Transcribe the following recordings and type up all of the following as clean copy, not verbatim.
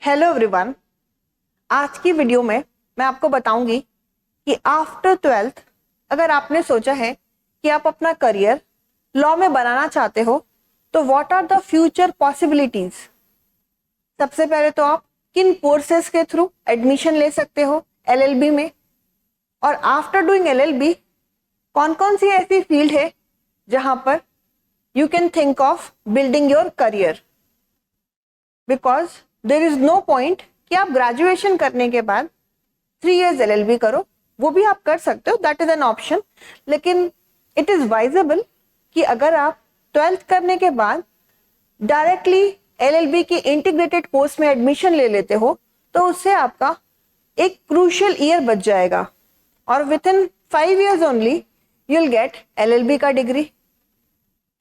Hello everyone. आज की video में मैं आपको बताऊंगी कि आफ्टर 12th अगर आपने सोचा है कि आप अपना करियर लॉ में बनाना चाहते हो तो what are the future possibilities. सबसे पहले तो आप किन कोर्सेज के थ्रू एडमिशन ले सकते हो एलएलबी में, और आफ्टर डूइंग एलएलबी कौन कौन सी ऐसी फील्ड है जहां पर you can think of building your career. Because there is no point कि आप ग्रेजुएशन करने के बाद 3 years एलएलबी करो, वो भी आप कर सकते हो, दैट इज एन ऑप्शन। लेकिन इट इज वाइजेबल कि अगर आप 12th करने के बाद डायरेक्टली एलएलबी की इंटीग्रेटेड कोर्स में एडमिशन ले लेते हो तो उससे आपका एक क्रूशियल ईयर बच जाएगा और with in 5 years only you will get LLB का डिग्री।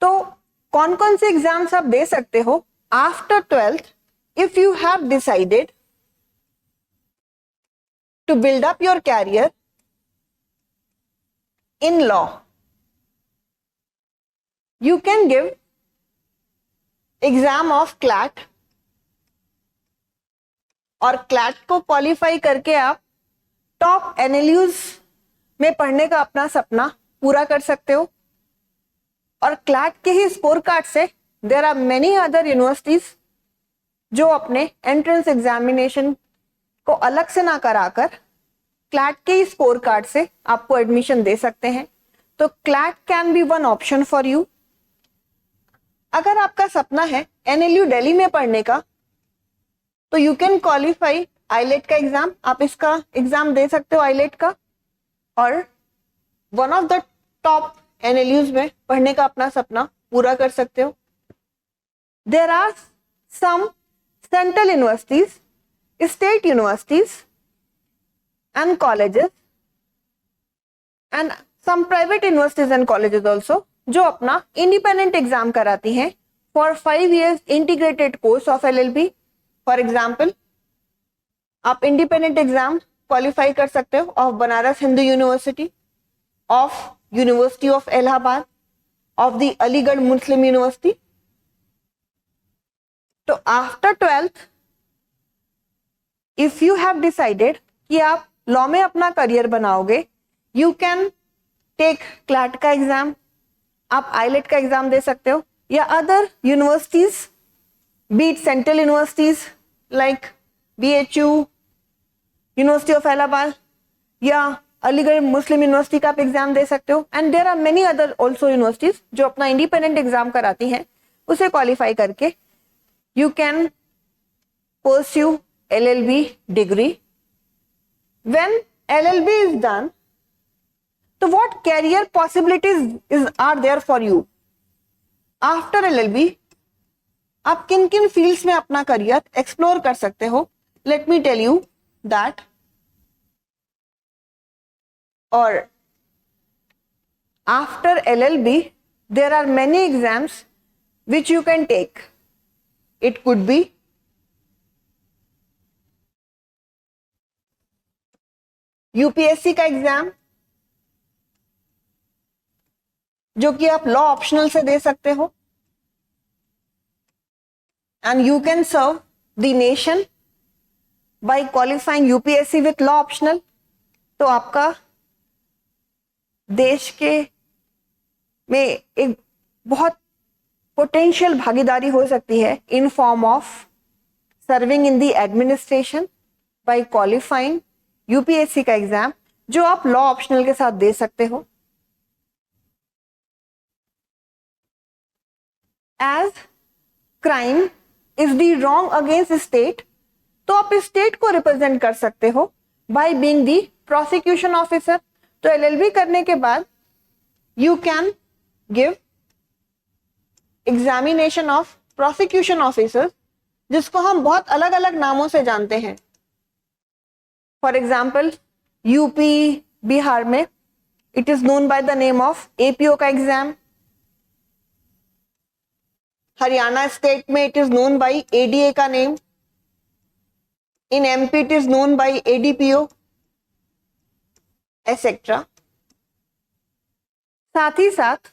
तो कौन कौन से एग्जाम्स आप दे सकते हो after 12th if you have decided to build up your career in law? You can give exam of CLAT और CLAT को क्वालिफाई करके आप टॉप एनएलयूज में पढ़ने का अपना सपना पूरा कर सकते हो। और CLAT के ही स्कोर कार्ड से there are many other universities जो अपने एंट्रेंस एग्जामिनेशन को अलग से ना कराकर क्लैट के ही स्कोर कार्ड से आपको एडमिशन दे सकते हैं। तो CLAT can be one option for you. अगर आपका सपना है एनएलयू दिल्ली में पढ़ने का तो यू कैन क्वालिफाई आईलेट का एग्जाम, आप इसका एग्जाम दे सकते हो आईलेट का, और one of the top NLUs में पढ़ने का अपना सपना पूरा कर सकते हो। There are some central universities, state universities and colleges and some private universities and colleges also जो अपना independent exam कराती हैं for 5 years integrated course of LLB। For example, आप independent exam qualify कर सकते हो of Banaras Hindu university, of university of Allahabad, of the Aligarh Muslim university. तो after 12th if you have decided कि आप लॉ में अपना करियर बनाओगे, यू कैन टेक क्लैट का एग्जाम, आप आईलेट का एग्जाम दे सकते हो, या अदर यूनिवर्सिटीज बीट central universities like BHU, university of Allahabad या अलीगढ़ मुस्लिम यूनिवर्सिटी का आप एग्जाम दे सकते हो। And there are many other also universities जो अपना इंडिपेंडेंट एग्जाम कराती हैं, उसे क्वालिफाई करके you can pursue LLB degree. When LLB is done, so what career possibilities are there for you? After LLB, आप किन किन फील्ड्स में अपना करियर एक्सप्लोर कर सकते हो? Let me tell you that. और after LLB, there are many exams which you can take. It could be UPSC का एग्जाम जो कि आप लॉ ऑप्शनल से दे सकते हो, and you can serve the nation by qualifying UPSC with law optional. तो आपका देश के में एक बहुत पोटेंशियल भागीदारी हो सकती है in form of serving in the administration by qualifying UPSC का एग्जाम जो आप लॉ ऑप्शनल के साथ दे सकते हो। As crime is the wrong against state, तो आप स्टेट को रिप्रेजेंट कर सकते हो by being the prosecution officer. तो एलएलबी करने के बाद you can give examination of prosecution officer, जिसको हम बहुत अलग अलग नामों से जानते हैं। फॉर एग्जाम्पल यूपी बिहार में it is known by the name of APO का एग्जाम, हरियाणा स्टेट में it is known by ADA का name, in MP it is known by ADPO etcetera. साथ ही साथ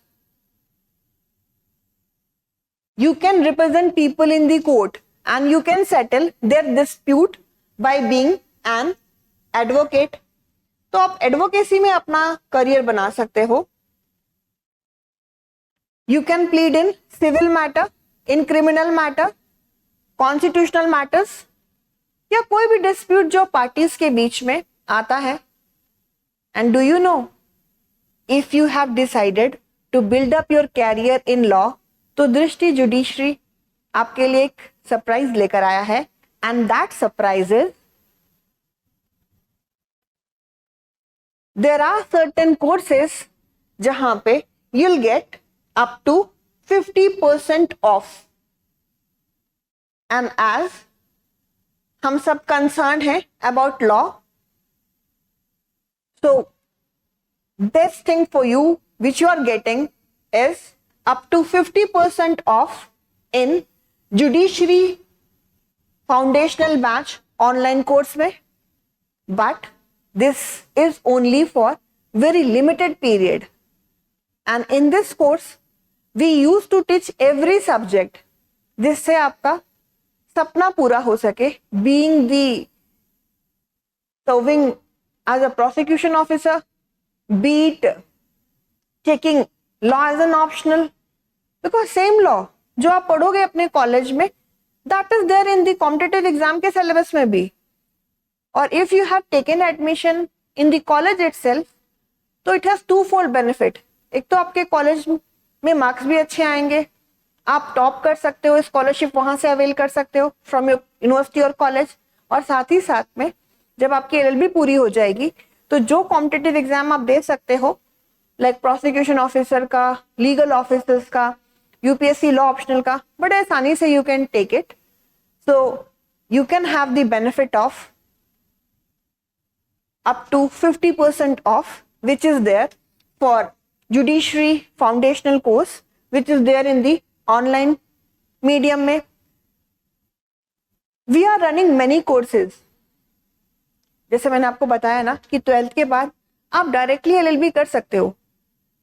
you can represent people in the court and you can settle their dispute by being an advocate. तो आप advocacy में अपना career बना सकते हो. You can plead in civil matter, in criminal matter, constitutional matters, या कोई भी डिस्प्यूट जो पार्टीज के बीच में आता है. And do you know, if you have decided to build up your career in law, तो दृष्टि जुडिशरी आपके लिए एक सरप्राइज लेकर आया है. And that surprise is, there are certain courses जहां पे you'll get up to 50% off. And as हम सब concerned हैं about law, so best thing for you which you are getting is up to 50% off in judiciary foundational batch online course में. But this is only for very limited period, and in this course we used to teach every subject जिससे आपका सपना पूरा हो सके, being the serving as a prosecution officer, be it taking law as an optional, because same law जो आप पढ़ोगे अपने कॉलेज में, that is there in the competitive exam के syllabus में भी. और if you have taken admission in the college itself, तो it has twofold benefit. एक तो आपके कॉलेज में मार्क्स भी अच्छे आएंगे, आप टॉप कर सकते हो, स्कॉलरशिप वहां से अवेल कर सकते हो फ्रॉम योर यूनिवर्सिटी और कॉलेज. और साथ ही साथ में जब आपकी एलएलबी पूरी हो जाएगी तो जो कॉम्पिटिटिव एग्जाम आप दे सकते हो, लाइक प्रोसिक्यूशन ऑफिसर का, लीगल ऑफिसर्स का, यूपीएससी लॉ ऑप्शनल का, बड़े आसानी से you can take it. So you can have the benefit of up to 50% off, which is there for judiciary foundational course, which is there in the online medium में. We are running many courses. जैसे मैंने आपको बताया ना कि 12th के बाद आप डायरेक्टली एलएलबी कर सकते हो,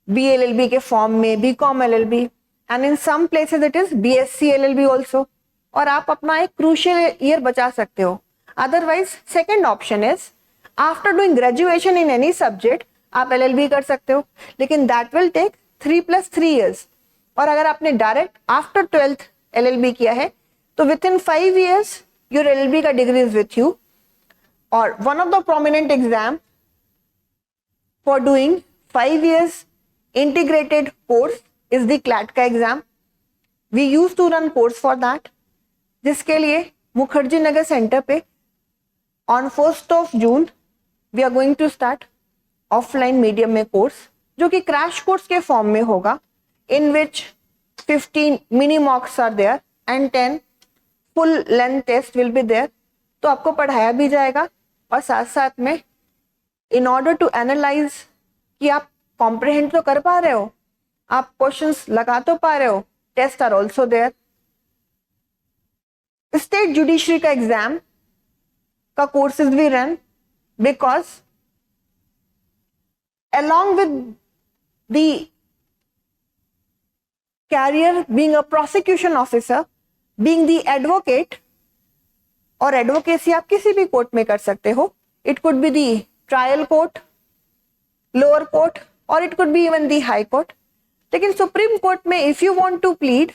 बीएलएलबी के फॉर्म में, BCom LLB, and in some places it is BSc LLB also, और आप अपना एक क्रूशियल ईयर बचा सकते हो. Otherwise second option is after doing graduation in any subject आप एलएलबी कर सकते हो, लेकिन दैट विल टेक 3+3 years. और अगर आपने डायरेक्ट आफ्टर 12th एलएलबी किया है तो with in 5 years your LLB का डिग्री इज विथ यू. और one of the prominent exam for doing 5 years integrated course is the CLAT का exam. We used to run course for that, जिसके लिए Mukherjee Nagar centre पे on 1st of June we are going to start offline medium में course, जो कि crash course के form में होगा, in which 15 mini mocks are there and 10 full length test will be there. तो आपको पढ़ाया भी जाएगा और साथ साथ में in order to analyze कि आप कॉम्प्रिहेंड तो कर पा रहे हो, आप क्वेश्चंस लगा तो पा रहे हो, test are also there. State judiciary का एग्जाम का कोर्सेज भी run, because along with the career being a prosecution officer, being the advocate, और एडवोकेसी आप किसी भी कोर्ट में कर सकते हो. It could be the trial court, lower court, और it could be even the high court. लेकिन सुप्रीम कोर्ट में if you want to plead,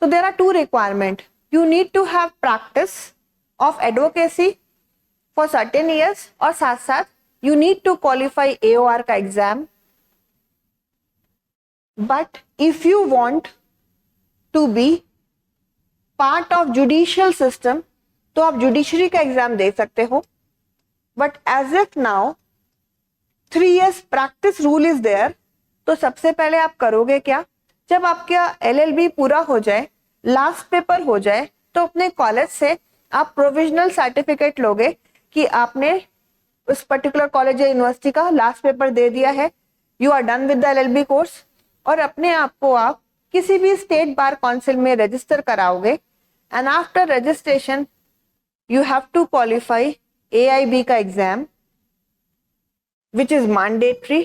तो there are 2 requirement. You need to have practice of advocacy for certain years, और साथ साथ you need to qualify AOR का exam. But if you want to be part of judicial system, तो आप judiciary का exam दे सकते हो. But as if now 3 years practice rule is there, तो सबसे पहले आप करोगे क्या, जब आपका LLB पूरा हो जाए, लास्ट पेपर हो जाए, तो अपने कॉलेज से आप प्रोविजनल सर्टिफिकेट लोगे कि आपने उस पर्टिकुलर कॉलेज या यूनिवर्सिटी का लास्ट पेपर दे दिया है, you are done with the LLB course, और अपने आप को आप किसी भी स्टेट बार काउंसिल में रजिस्टर कराओगे. And after registration you have to qualify AIB का exam, which is mandatory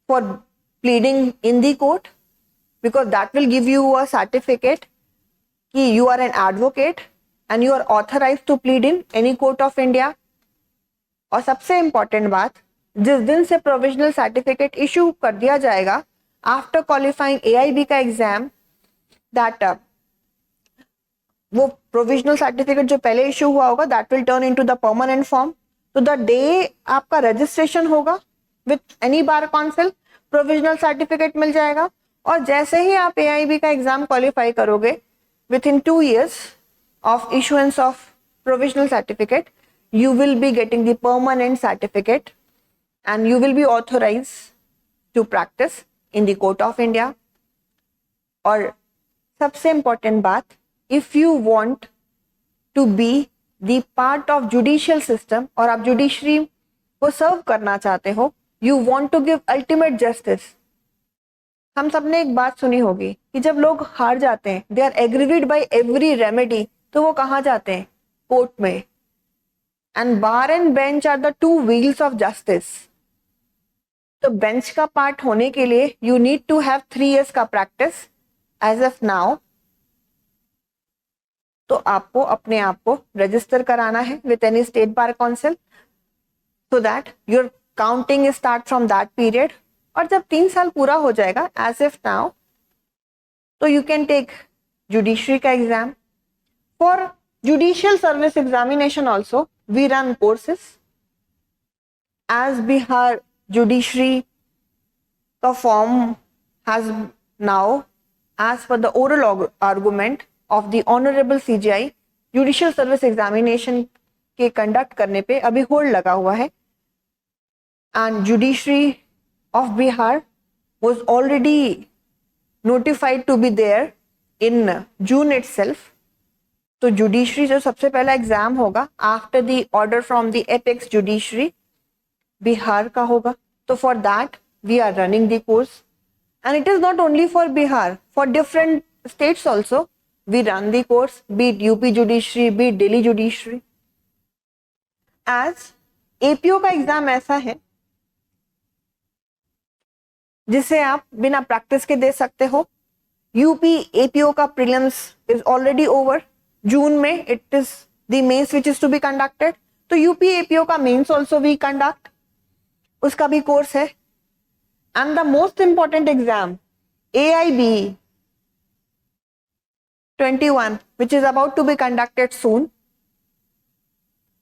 for pleading in the court, because that will give you a certificate कि you are an advocate and you are authorized to plead in any court of India. और सबसे important बात, जिस दिन से provisional certificate issue कर दिया जाएगा आफ्टर क्वालिफाइंग एआईबी का एग्जाम, दैट वो प्रोविजनल सर्टिफिकेट जो पहले इशू हुआ होगा that will turn into the permanent form. तो द डे आपका रजिस्ट्रेशन होगा with any bar council, provisional certificate मिल जाएगा। और जैसे ही आप एआईबी का एग्जाम क्वालिफाई करोगे, within 2 years of issuance of provisional certificate, you will be getting the permanent certificate and you will be authorized to practice in the court of India. और सबसे important बात, if you want to be the part of judicial system और आप judiciary को सर्व करना चाहते हो, you want to give ultimate justice। हम सबने एक बात सुनी होगी कि जब लोग हार जाते हैं, they are aggrieved by every remedy, तो वो कहाँ जाते हैं? कोर्ट में। And bar and bench are the 2 wheels of justice. तो बेंच का पार्ट होने के लिए you need to have 3 years का प्रैक्टिस एज ऑफ नाउ। तो आपको अपने आप को रजिस्टर कराना है with any state bar council, so that your counting start from that period. और जब 3 साल पूरा हो जाएगा एज ऑफ नाउ, तो यू कैन टेक जुडिशरी का exam. For judicial service examination also we run courses as Bihar judiciary का form has now as per the oral argument of the honourable CJI judicial service examination के conduct करने पे अभी hold लगा हुआ है। And judiciary of Bihar was already notified to be there in June itself। तो judiciary जो सबसे पहला एग्जाम होगा after the order from the apex judiciary, Bihar का होगा। तो for that we are running the course and it is not only for Bihar, for different states also we run the course, be it UP judiciary, be it Delhi judiciary. As APO का exam ऐसा है जिसे आप बिना practice के दे सकते हो। यूपी एपीओ का prelims is already over, June में it is the mains which is to be conducted. तो यूपी एपीओ का मेंस आल्सो वी कंडक्ट, उसका भी कोर्स है। And the most important exam AIB 21 which is about to be conducted soon,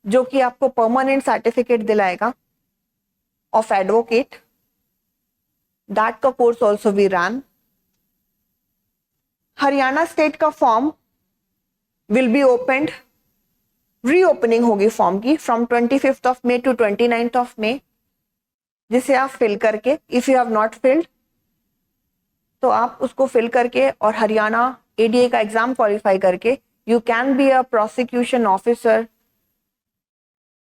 जो कि आपको permanent certificate दिलाएगा of advocate, that का course also we run. Haryana state का form will be opened, reopening होगी फॉर्म की from 25th of May to 29th of May, जिसे आप फिल करके, if you have not filled तो आप उसको फिल करके और हरियाणा ADA का एग्जाम क्वालिफाई करके you can be a prosecution officer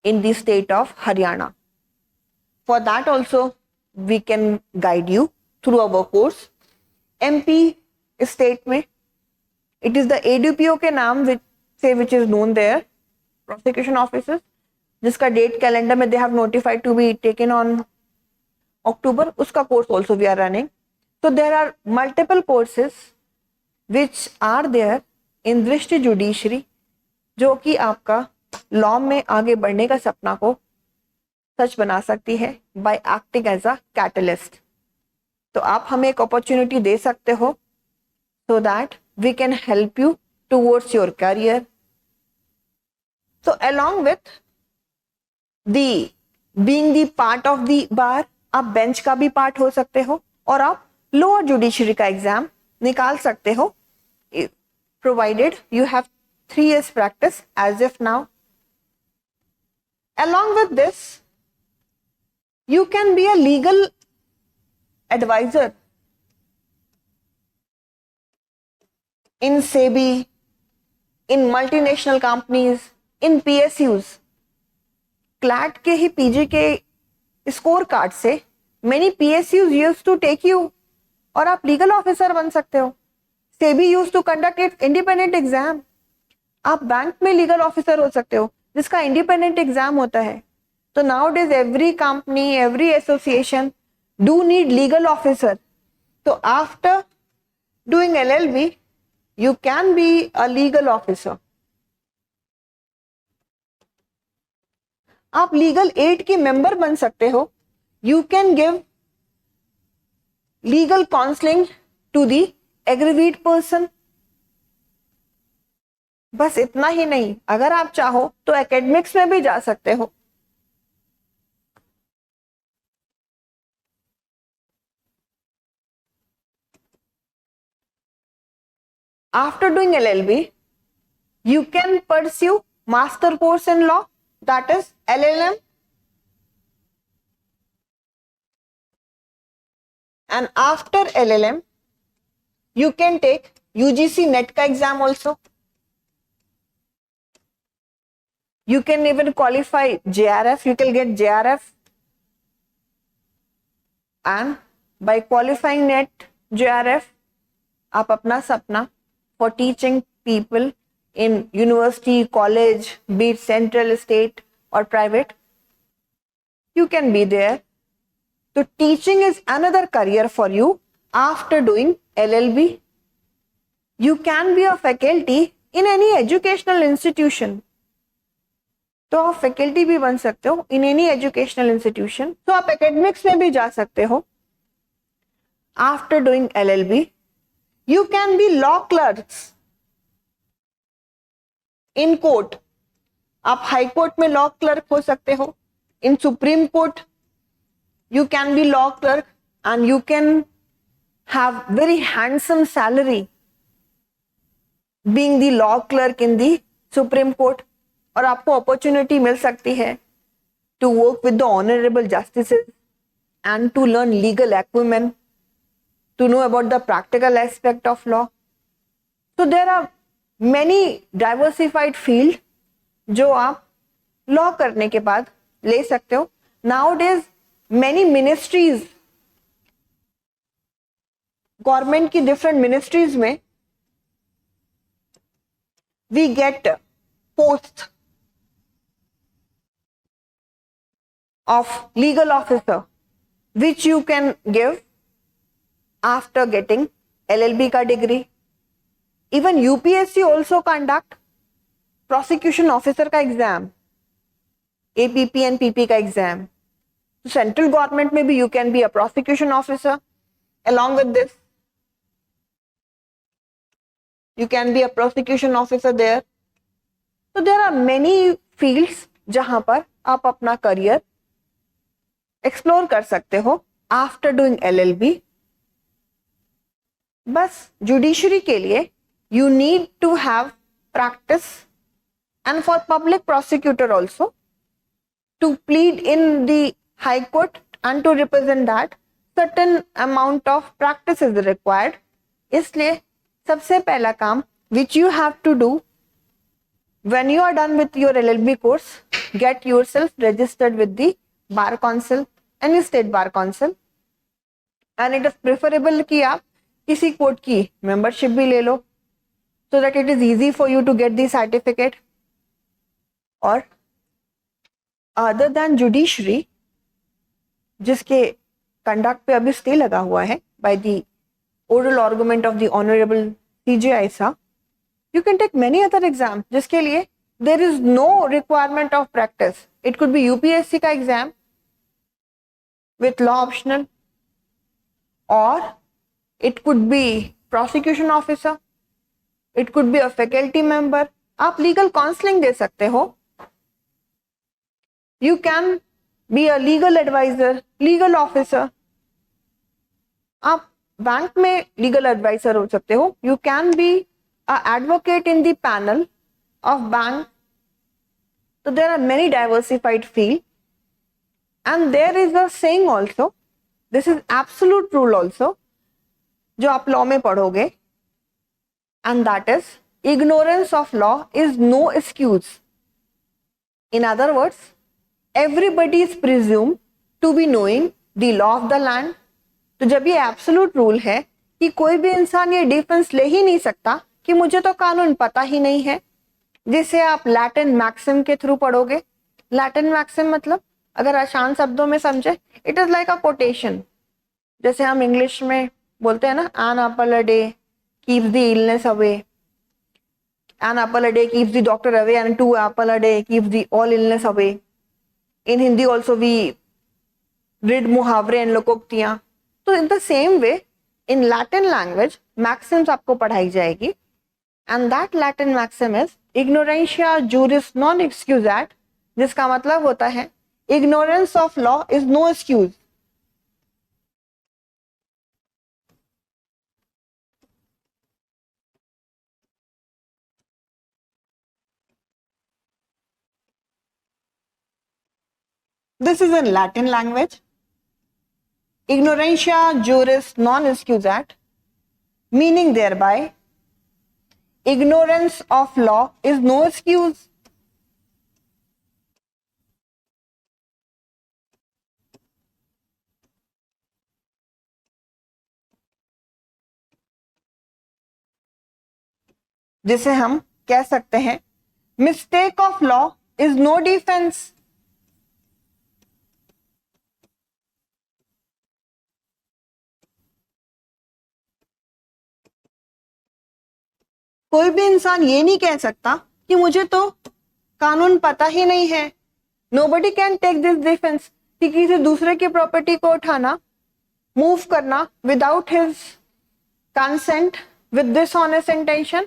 in the state of Haryana. For that also we can guide you through our course. MP state में it is the ADPO के नाम which is known there, prosecution officers, जिसका date calendar में they have notified to be taken on October, उसका course also we are running. So there are multiple courses which are there in दृष्टि judiciary, जो कि आपका law में आगे बढ़ने का सपना को सच बना सकती है by acting as a catalyst. तो आप हमें एक अपॉर्चुनिटी दे सकते हो so that we can help you towards your career. तो along with the being the part of the bar, आप बेंच का भी पार्ट हो सकते हो और आप लोअर जुडिशरी का एग्जाम निकाल सकते हो, provided you have 3 years practice as of now. Along with this, you can be a legal advisor in SEBI, in multinational companies, in PSUs. CLAT के ही PG के स्कोर कार्ड से many PSUs used to take you और आप legal officer बन सकते हो। SEBI used to conduct its independent exam. आप bank में लीगल ऑफिसर हो सकते हो जिसका इंडिपेंडेंट एग्जाम होता है। तो nowadays every company, every association do need legal officer. तो after doing LLB you can be a legal officer. आप लीगल एड के मेंबर बन सकते हो. You can give legal counselling to the aggrieved person. बस इतना ही नहीं, अगर आप चाहो तो एकेडमिक्स में भी जा सकते हो. After doing LLB, you can pursue master course in law, that is LLM. And after LLM, you can take UGC NET का exam also. You can even qualify JRF, you can get JRF. And by qualifying NET, JRF, आप अपना सपना for teaching people in university, college, be it central, state or private, you can be there. So teaching is another career for you. After doing LLB, you can be a faculty in any educational institution. तो आप faculty भी बन सकते हो in any educational institution. तो आप academics में भी जा सकते हो. After doing LLB, you can be law clerks in court. आप हाई कोर्ट में लॉ क्लर्क हो सकते हो. In supreme court you can be law clerk and you can have very handsome salary being the law clerk in the Supreme Court. और आपको opportunity मिल सकती है to work with the honorable justices and to learn legal acumen, to know about the practical aspect of law. So there are many diversified field जो आप law करने के बाद ले सकते हो. Nowadays many ministries, गवर्नमेंट की डिफरेंट मिनिस्ट्रीज में we get posts of legal officer which you can give after getting LLB का degree. Even UPSC also conduct prosecution officer का exam, APP and PP का exam. So central government में भी you can be a prosecution officer. Along with this, you can be a prosecution officer there. So there are many fields जहां पर आप अपना career explore कर सकते हो आफ्टर डूइंग LLB. बस जुडिशरी के लिए you need to have practice, and for public prosecutor also to plead in the high court and to represent that certain amount of practice is required. इसलिए सबसे पहला काम which you have to do when you are done with your LLB course, get yourself registered with the bar council, any state bar council, and it is preferable कि आप किसी court की membership भी ले लो so that it is easy for you to get the certificate. और other than judiciary, जिसके conduct पे अभी स्टे लगा हुआ है by the oral argument of the honorable CJ Aisa, you can take many other exams जिसके लिए there is no requirement of practice. It could be UPSC का exam with law optional, or it could be prosecution officer, it could be a faculty member. आप legal counseling दे सकते हो. You can be a legal advisor, legal officer. आप bank में legal advisor हो सकते हो. You can be a advocate in the panel of bank. So there are many diversified fields, and there is a saying also, this is absolute rule also, जो आप law में पढ़ोगे, and that is ignorance of law is no excuse. In other words, everybody is presumed to be knowing the law of the land. तो जब ये absolute rule है कि कोई भी इंसान ये डिफेंस ले ही नहीं सकता कि मुझे तो कानून पता ही नहीं है, जिसे आप लैटिन मैक्सिम के थ्रू पढ़ोगे. लैटिन मैक्सिम मतलब अगर आसान शब्दों में समझे, it is like a quotation. जैसे हम इंग्लिश में बोलते हैं ना, an apple a day keeps the illness away. An apple a day keeps the doctor away, and 2 apple a day keeps the all illness away. In Hindi also we read muhavre and lokoktiyan. So in the same way, in Latin language, maxims आपको पढ़ाई जाएगी, and that Latin maxim is ignorantia juris non excusat, जिसका मतलब होता है ignorance of law is no excuse. This is in Latin language. Ignorantia juris non excusat, meaning thereby ignorance of law is no excuse. जिसे हम कह सकते हैं mistake of law is no defence. कोई भी इंसान ये नहीं कह सकता कि मुझे तो कानून पता ही नहीं है. Nobody can take this defence कि किसी दूसरे की प्रॉपर्टी को उठाना, मूव करना without his consent with dishonest intention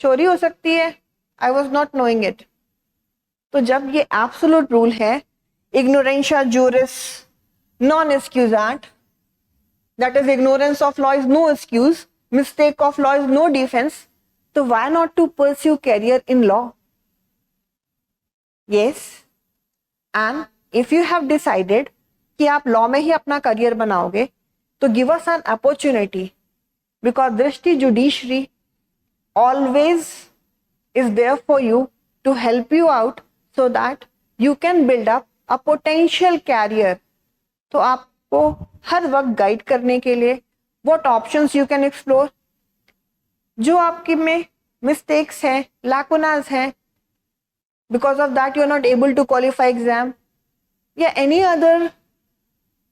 चोरी हो सकती है. I was not knowing it. तो जब ये एब्सोल्यूट रूल है ignorantia juris non excusat, that is ignorance of law is no excuse, mistake of law is no defense, तो why not to pursue career in law? Yes, and if you have decided कि आप law में ही अपना career बनाओगे तो give us an opportunity, because दृष्टि judiciary always is there for you to help you out so that you can build up a potential career. तो आपको हर वक्त गाइड करने के लिए what options you can explore, जो आपके में मिस्टेक्स हैं, lacunas हैं, because of that you are not able to qualify exam, या any other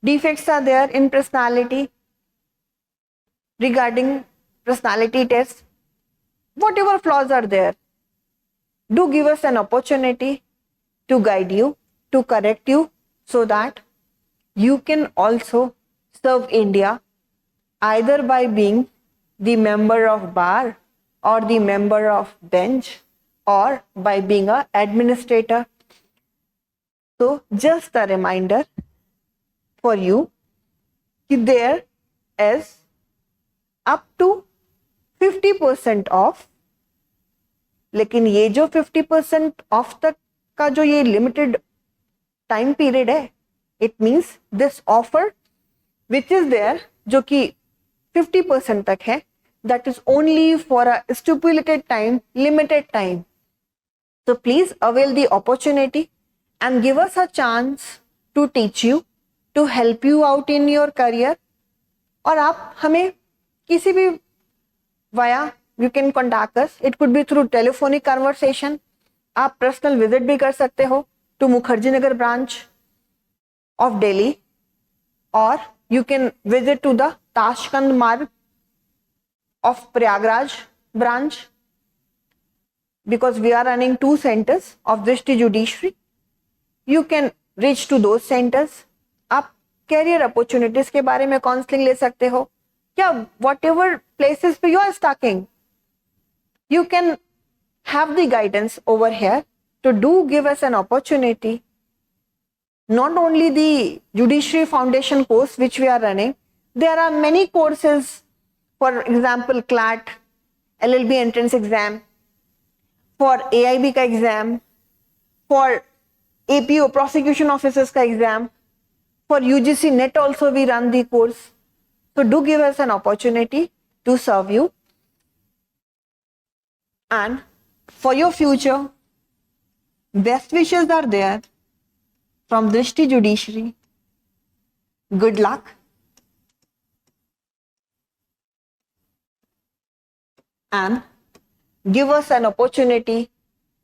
defects are there in personality regarding personality test, whatever flaws are there, do give us an opportunity to guide you, to correct you, so that you can also serve India either by being the member of bar or the member of bench or by being a administrator. So just a reminder for you that there is up to 50% off, लेकिन ये जो 50% of तक का जो ये limited time period है, it means this offer which is there जो कि 50% तक है, that is only for a stipulated time, limited time. So please avail the opportunity and give us a chance to teach you, to help you out in your career. और आप हमें किसी भी via you can contact us. It could be through telephonic conversation. आप personal visit भी कर सकते हो to Mukherjee Nagar branch of Delhi, or you can visit to the Tashkand Marg of Prayagraj branch, because we are running 2 centers of Drishti Judiciary. You can reach to those centers. आप career opportunities के बारे में counseling ले सकते हो, या whatever places पे you are stuck, you can have the guidance over here to do give us an opportunity. Not only the Judiciary Foundation course which we are running, there are many courses, for example CLAT, LLB entrance exam, for AIB का exam, for APO prosecution officers का exam, for UGC NET also we run the course. So do give us an opportunity to serve you. And for your future, best wishes are there from Drishti Judiciary. Good luck. And give us an opportunity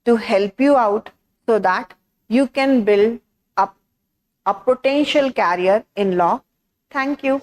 to help you out so that you can build up a potential career in law. Thank you.